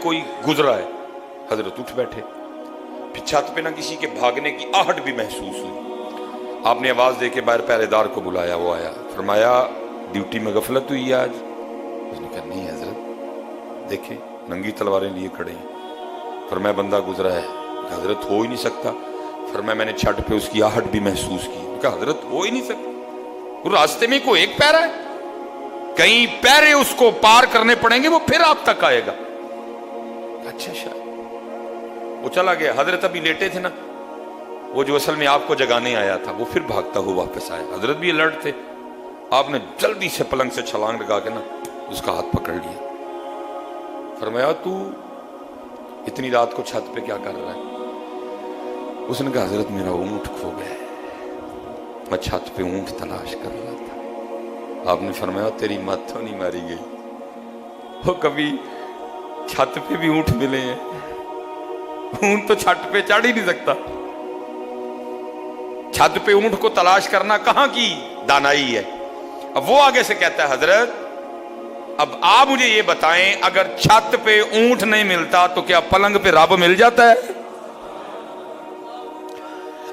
कोई गुजरा है। हजरत उठ बैठे, फिर छत पे ना किसी के भागने की आहट भी महसूस हुई। आपने आवाज दे के बाहर पहरेदार को बुलाया, वो आया, फरमाया ड्यूटी में गफलत हुई है आज? उसने कहा नहीं हजरत, देखे नंगी तलवारें लिए खड़े हैं। फरमाया बंदा गुजरा है। हजरत हो ही नहीं सकता। फरमाया मैंने छत पे उसकी आहट भी महसूस की। कहा हजरत हो ही नहीं सकता, वो रास्ते में कोई एक पैरा है, कई पैरे उसको पार करने पड़ेंगे, वो फिर आप तक आएगा। अच्छा शायद वो चला गया। हजरत अभी लेटे थे ना, वो जो असल में आपको जगाने आया था वो फिर भागता हुआ वापस आया। हजरत भी अलर्ट थे। आपने जल्दी से पलंग से छलांग लगा के ना उसका हाथ पकड़ लिया। फरमाया तू इतनी रात को छत पे क्या कर रहा है? उसने कहा हजरत मेरा ऊंट खो गया है, मैं छत पे ऊंट तलाश कर रहा था। आपने फरमाया तेरी मत तो नहीं मारी गई, वो कभी छत पे भी ऊंट मिले हैं, ऊंट तो छत पे चढ़ ही नहीं सकता। छत पे ऊंट को तलाश करना कहां की दानाई है। अब वो आगे से कहता है हजरत अब आप मुझे ये बताएं, अगर छत पे ऊंट नहीं मिलता तो क्या पलंग पे रब मिल जाता है?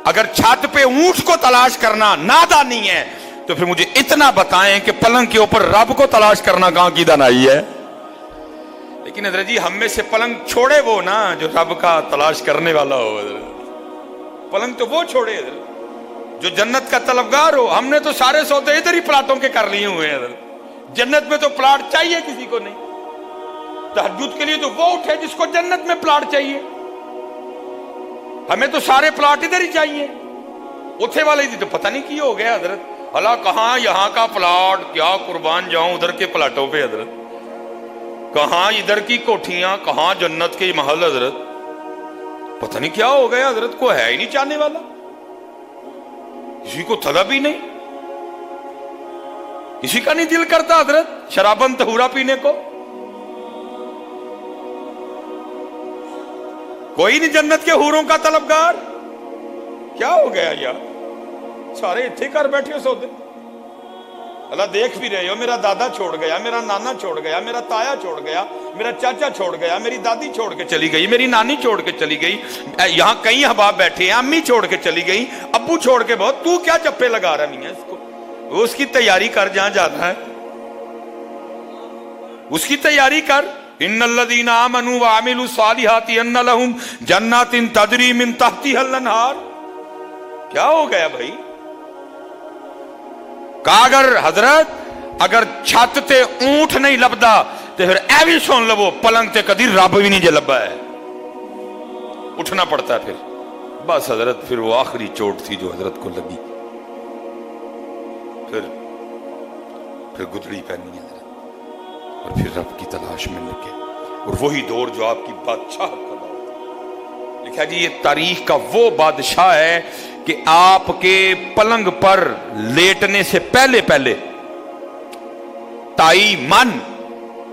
अगर छत पे ऊंट को तलाश करना नादानी है तो फिर मुझे इतना बताएं कि पलंग के ऊपर रब को तलाश करना कहां की दानाई है। लेकिन हजरत जी हम में से पलंग छोड़े वो ना जो रब का तलाश करने वाला हो। पलंग तो वो छोड़े जो जन्नत का तलबगार हो। हमने तो सारे सौदे इधर ही प्लाटों के कर लिए हुए हैं। जन्नत में तो प्लाट चाहिए किसी को नहीं। तहज्जुद के लिए तो वो उठे जिसको जन्नत में प्लाट चाहिए। हमें तो सारे प्लाट इधर ही चाहिए। उठे वाले तो पता नहीं की हो गया हजरत। अल्लाह कहां यहां का प्लाट, क्या कुर्बान जाऊं उधर के प्लाटों पे हजरत, कहां इधर की कोठियां, कहां जन्नत के महल हजरत, पता नहीं क्या हो गया हजरत। को है ही नहीं चाहने वाला, किसी को तलब ही नहीं, किसी का नहीं दिल करता हजरत शराबन तहूरा पीने को। कोई नहीं जन्नत के हूरों का तलबगार। क्या हो गया यार, सारे इतने कर बैठे हो सौदे। अल्लाह देख भी रहे हो, मेरा दादा छोड़ गया, मेरा नाना छोड़ गया, मेरा ताया छोड़ गया, मेरा चाचा छोड़ गया, मेरी दादी छोड़ के चली गई, मेरी नानी छोड़ के चली गई, यहां कई अहबाब बैठे हैं, अम्मी छोड़ के चली गई, अब्बू छोड़ के बहुत। तू क्या चप्पे लगा रहा नहीं है इसको? वो उसकी तैयारी कर जहां जाना है, उसकी तैयारी कर। इन्नल्लज़ीना आमनू व अमिलुस सालिहाति अन्न लहुम जन्नातिन तजरी मिन तहतिहल अनहार। क्या हो गया भाई? कागर हजरत अगर छत ते ऊंट नहीं लभदा तो फिर ऐ भी सुन लवो पलंग ते कदी रब भी नहीं जे लभा है। उठना पड़ता है फिर। बस हजरत फिर वो आखिरी चोट थी जो हजरत को लगी। फिर गुदड़ी पहनी हजरत और फिर रब की तलाश में लगे। और वही दौर जो आपकी बादशाह का दौर। लिखा जी ये तारीख का वो बादशाह है कि आपके पलंग पर लेटने से पहले पहले ताई मन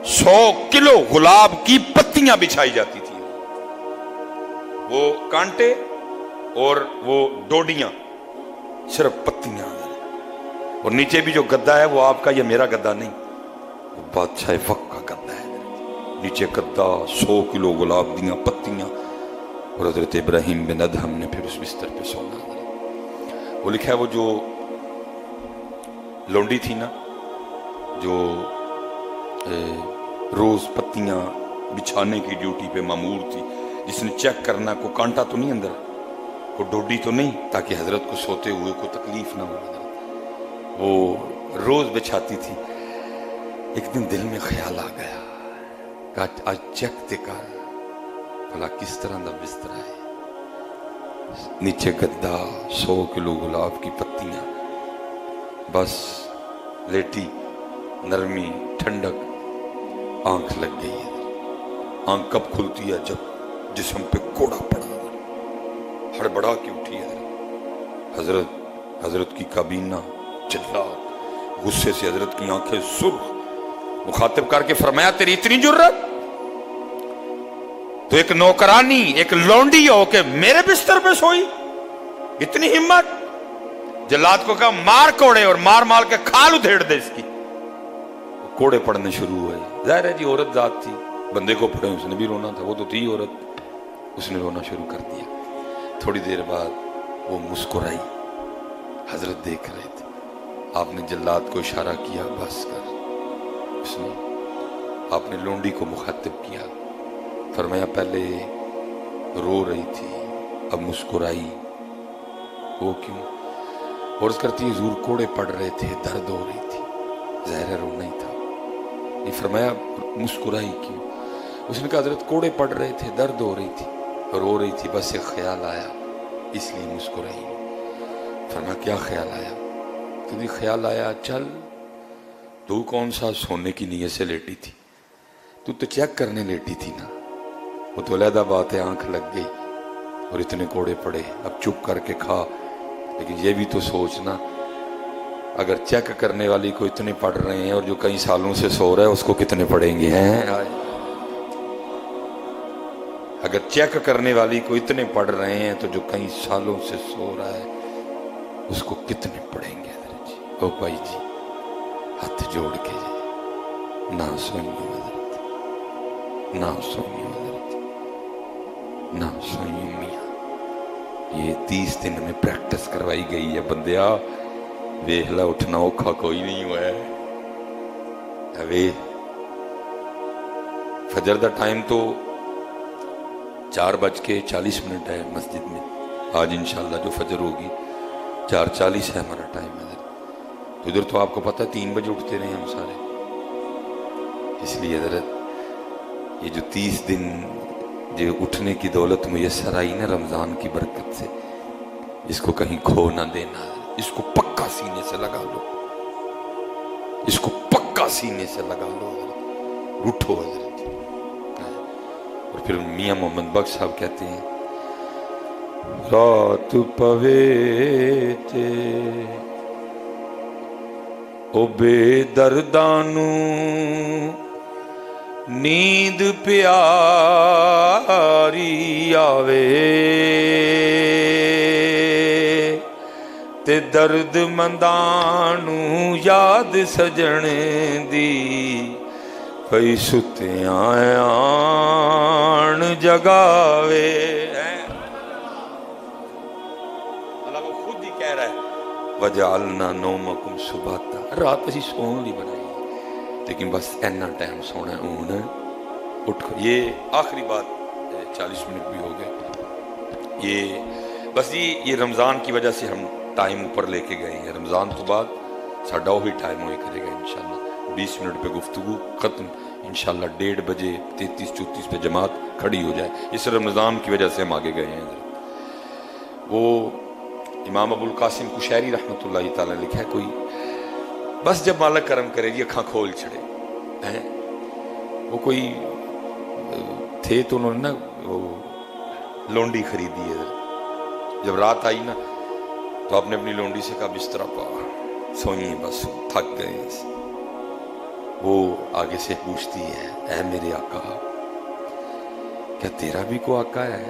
100 किलो गुलाब की पत्तियां बिछाई जाती थी। वो कांटे और वो डोडियां, सिर्फ पत्तियां। और नीचे भी जो गद्दा है वो आपका या मेरा गद्दा नहीं, वो बादशाह वक्त का गद्दा है। नीचे गद्दा, 100 किलो गुलाब दियां पत्तियां। और हजरत इब्राहिम बिन अदहम ने फिर उस बिस्तर पे सोना। वो लिखा है वो जो लौंडी थी ना जो रोज पत्तियां बिछाने की ड्यूटी पे मामूर थी, जिसने चेक करना को कांटा तो नहीं अंदर, को डोडी तो नहीं, ताकि हजरत को सोते हुए को तकलीफ ना हो, वो रोज बिछाती थी। एक दिन दिल में ख्याल आ गया कि आज चेक ते कर भला किस तरह का बिस्तरा है। नीचे गद्दा, 100 किलो गुलाब की पत्तियां, बस लेटी, नरमी, ठंडक, आंख लग गई है। आंख कब खुलती है? जब जिस्म पे कोड़ा पड़ा, हड़बड़ा के उठी है हजरत की काबीना चिल्ला, गुस्से से हजरत की आंखें सुर्ख। मुखातिब करके फरमाया तेरी इतनी जुर्रत, तो एक नौकरानी, एक लौंडी हो के मेरे बिस्तर पे सोई, इतनी हिम्मत। जल्लाद को कहा मार कोड़े, और मार मार के खाल उधेड़ दे इसकी। कोड़े पड़ने शुरू हुए। जाहिर है जी औरत जात थी, बंदे को पढ़े, उसने भी रोना था, वो तो थी औरत, उसने रोना शुरू कर दिया। थोड़ी देर बाद वो मुस्कुराई, हजरत देख रहे थे, आपने जल्लाद को इशारा किया बस कर, उसने आपने लोंडी को मुखातिब किया, फरमाया पहले रो रही थी अब मुस्कुराई, वो क्यों? और करती हुजूर कोड़े पड़ रहे थे, दर्द हो रही थी, ज़ाहिर रोना ही था। ये फरमाया मुस्कुराई क्यों? उसने कहा हजरत कोड़े पड़ रहे थे, दर्द हो रही थी, रो रही थी, बस एक ख्याल आया इसलिए मुस्कुराई। फरमाया क्या ख्याल आया? क्योंकि ख्याल आया चल तू कौन सा सोने की नीयत से लेटी थी, तू तो चेक करने लेटी थी ना, वो तो अलहदा बात है, आंख लग गई और इतने कोड़े पड़े, अब चुप करके खा, लेकिन ये भी तो सोचना अगर चेक करने वाली को इतने पड़ रहे हैं और जो कई सालों से सो रहा है उसको कितने पड़ेंगे हैं? अगर चेक करने वाली को इतने पड़ रहे हैं तो जो कई सालों से सो रहा है उसको कितने पड़ेंगे? ओ भाई जी हाथ जोड़ के जी ना सोइयो हजरत, ना सोइयो हजरत, ना सोइयो मियां। ये 30 दिन में प्रैक्टिस करवाई गई है बंदिया, वेखला उठना औखा कोई नहीं हुआ है। वे फजर का टाइम तो 4:40 है मस्जिद में, आज इंशाल्लाह जो फजर होगी 4:40 है हमारा टाइम है। तो इधर तो आपको पता है 3 बजे उठते रहे हम सारे, इसलिए हजरत ये जो 30 दिन जो उठने की दौलत मुयस्सर आई ना रमजान की बरकत से, इसको कहीं खो ना देना, इसको पक्का सीने से लगा लो, इसको पक्का सीने से लगा लो, उठो हजरत। और फिर मियां मोहम्मद बख्श साहब कहते हैं रात पवे ते ओ बेदर्दानू नींद प्यारी आवे ते दर्द मंदानू याद सजण दी पई सुत्तियां आण जगावे। अल्लाह वो खुद ही कह रहा है वजालना नौमकुम सुबाता, रात असी सोन ली बनाई लेकिन बस इतना टाइम सोना हूं उठ। ये आखिरी बात 40 मिनट भी हो गए, ये बस ये रमज़ान की वजह से हम टाइम ऊपर लेके गए हैं। रमज़ान तो बाद साडा वही टाइम हो करेगा इंशाल्लाह, 20 मिनट पे गुफ्तगू ख़त्म, इंशाल्लाह 1:30 बजे 33-34 पे जमात खड़ी हो जाए। इस रमज़ान की वजह से हम आगे गए हैं। वो इमाम अबुल कासिम कुशैरी रहमतुल्लाह तआला लिखा है, कोई बस जब मालिक करम करे जी अखा खोल छड़े हैं, वो कोई थे तो उन्होंने ना वो लोंडी खरीदी है, जब रात आई ना तो आपने अपनी लोंडी से कहा बिस्तरा पा सोइए बस थक गए। वो आगे से पूछती है ऐ मेरे आका क्या तेरा भी को आका है?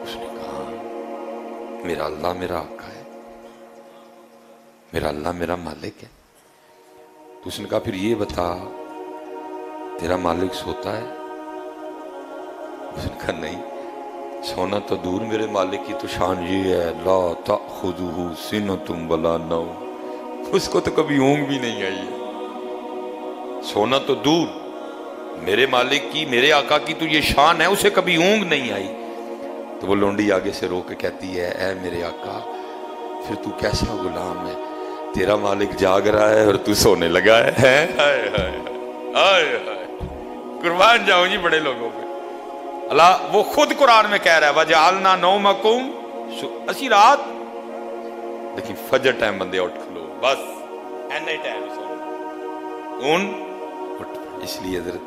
उसने कहा मेरा अल्लाह मेरा आका है, मेरा अल्लाह मेरा मालिक है। तो उसने कहा फिर ये बता तेरा मालिक सोता है? उसने कहा नहीं, सोना तो दूर, मेरे मालिक की तो शान ये है ला ताखुदुहु सिनतुम वला नौम, उसको तो कभी ऊँग भी नहीं आई है। सोना तो दूर, मेरे मालिक की मेरे आका की तो ये शान है, उसे कभी ऊँग नहीं आई। तो वो लोंडी आगे से रो के कहती है ऐ मेरे आका फिर तू कैसा गुलाम है, तेरा मालिक जाग रहा है और तू सोने लगा है। हाय हाय हाय हाय, कुर्बान जाऊं जी बड़े लोगों पे। अल्लाह वो खुद कुरान में कह रहा है वजालना नौमकुम, असी रात लेकिन फजर टाइम बंदे उठ खलो, बस एनी टाइम सो उन उठ। इसलिए हजरत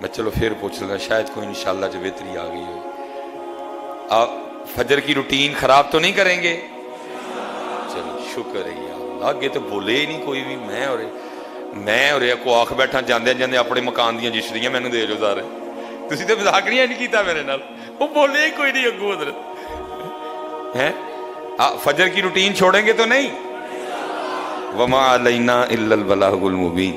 मैं चलो फिर पूछ लगा, शायद कोई इंशाल्लाह जो बेहतरी आ गई हो। आप फजर की रूटीन खराब तो नहीं करेंगे? चलो शुक्र है यार, आगे तो बोले ही नहीं कोई भी। मैं और को आख बैठा जांदे जांदे अपने मकान दी रजिस्ट्रियां मैनू दे जो सारे, तुसी तो मजाक नहीं कीता मेरे नाल, वो बोले ही कोई नहीं अगू हजरत हैं। फजर की रूटीन छोड़ेंगे तो नहीं? वमा अलैना इल्लल बलागुल मुबीन।